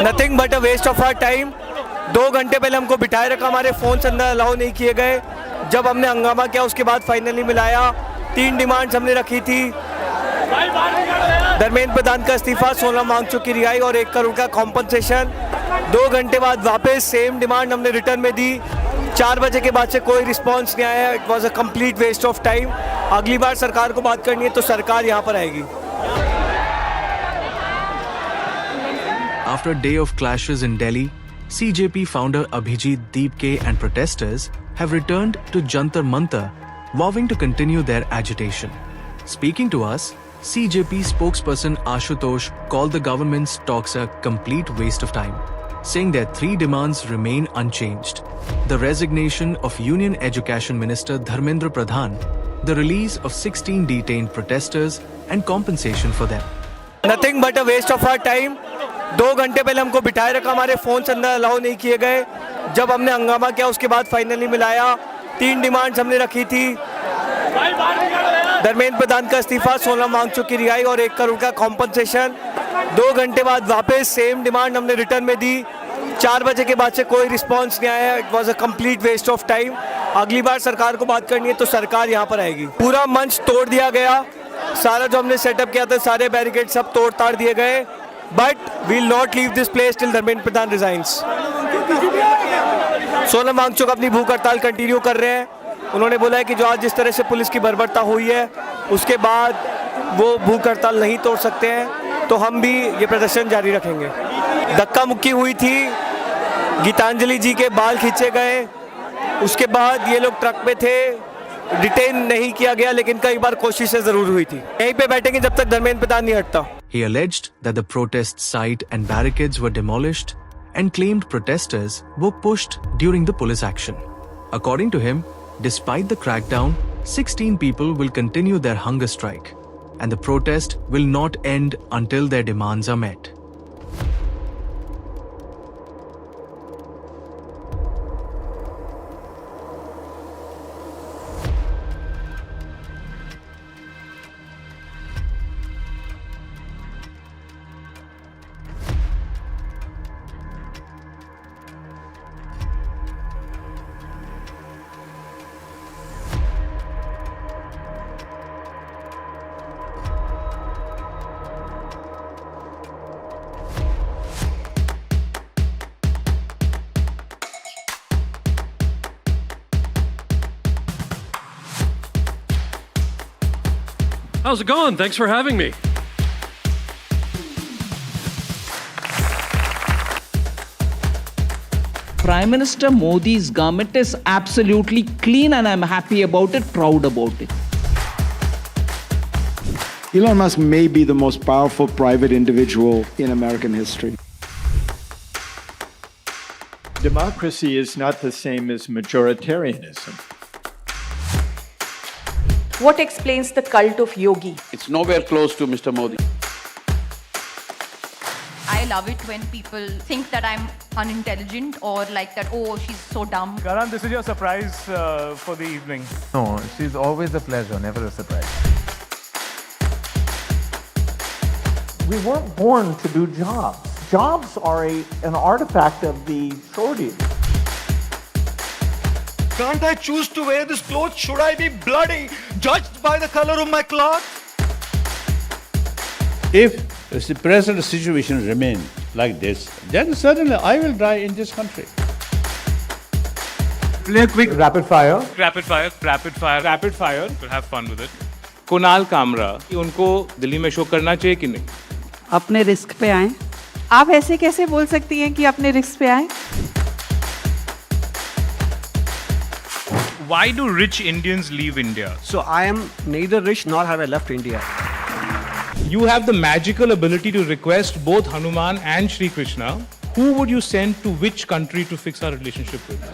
Nothing but a waste of our time. 2 घंटे पहले हमको बिठाए रखा, हमारे फ़ोन से अंदर अलाउ नहीं किए गए। जब हमने हंगामा किया उसके बाद फाइनली मिलाया। 3 डिमांड्स हमने रखी थी, धर्मेंद्र प्रधान का इस्तीफा, सोनम वांगचुक की रिहाई और 1 करोड़ का कॉम्पनसेशन। 2 घंटे बाद वापस सेम डिमांड हमने रिटर्न में दी। 4 बजे के बाद से कोई रिस्पॉन्स नहीं आया। It was a complete waste of time. अगली बार सरकार को बात करनी है तो सरकार यहाँ पर आएगी। After a day of clashes in Delhi, CJP founder Abhijit Deepke and protesters have returned to Jantar Mantar, vowing to continue their agitation. Speaking to us, CJP spokesperson Ashutosh called the government's talks a complete waste of time, saying their 3 demands remain unchanged: the resignation of Union Education Minister Dharmendra Pradhan, the release of 16 detained protesters, and compensation for them. Nothing but a waste of our time. 2 घंटे पहले हमको बिठाए रखा, हमारे phone से अंदर allow नहीं किए गए। जब हमने हंगामा किया उसके बाद फाइनली मिलाया। 3 डिमांड्स हमने रखी थी, धर्मेंद्र प्रधान का इस्तीफा, सोनम वांगचुक की रिहाई और 1 करोड़ का कॉम्पनसेशन। 2 घंटे बाद वापस सेम डिमांड हमने रिटर्न में दी। 4 बजे के बाद से कोई रिस्पॉन्स नहीं आया। It was a complete waste of time. अगली बार सरकार को बात करनी है तो सरकार यहाँ पर आएगी। पूरा मंच तोड़ दिया गया, सारा जो हमने सेटअप किया था, सारे बैरिकेड सब तोड़ ताड़ दिए गए। But we'll not leave this place till Dharmendra Pradhan resigns. Sonam Wangchuk अपनी भूख हड़ताल कंटिन्यू कर रहे हैं। उन्होंने बोला है कि जो आज जिस तरह से पुलिस की बर्बरता हुई है उसके बाद वो भूख हड़ताल नहीं तोड़ सकते हैं, तो हम भी ये प्रदर्शन जारी रखेंगे। धक्का मुक्की हुई थी, गीतांजलि जी के बाल खींचे गए, उसके बाद ये लोग ट्रक पे थे, डिटेन नहीं किया गया, लेकिन कई बार कोशिशें जरूर हुई थी। यहीं पे बैठेंगे जब तक धर्मेंद्र प्रधान नहीं हटता। He alleged that the protest site and barricades were demolished and claimed protesters were pushed during the police action. According to him, despite the crackdown, 16 people will continue their hunger strike, and the protest will not end until their demands are met. How's it going? Thanks for having me. Prime Minister Modi's government is absolutely clean and I'm happy about it, proud about it. Elon Musk may be the most powerful private individual in American history. Democracy is not the same as majoritarianism. What explains the cult of Yogi? It's nowhere close to Mr. Modi. I love it when people think that I'm unintelligent or like that, oh, she's so dumb. Karan, this is your surprise for the evening. No, she's always a pleasure, never a surprise. We weren't born to do jobs. Jobs are an artifact of the shortage. Can't I choose to wear this clothes? Should I be bloody, judged by the color of my cloth? If the present situation remains like this, then certainly I will die in this country. Play a quick rapid fire. Rapid fire, rapid fire, rapid fire. We'll have fun with it. Kunal Kamra, उनको दिल्ली में show करना चाहिए कि नहीं? अपने risk पे आए। आप ऐसे कैसे बोल सकती हैं कि अपने रिस्क पे आए? Why do rich Indians leave India? So I am neither rich nor have I left India. You have the magical ability to request both Hanuman and Shri Krishna. Who would you send to which country to fix our relationship with?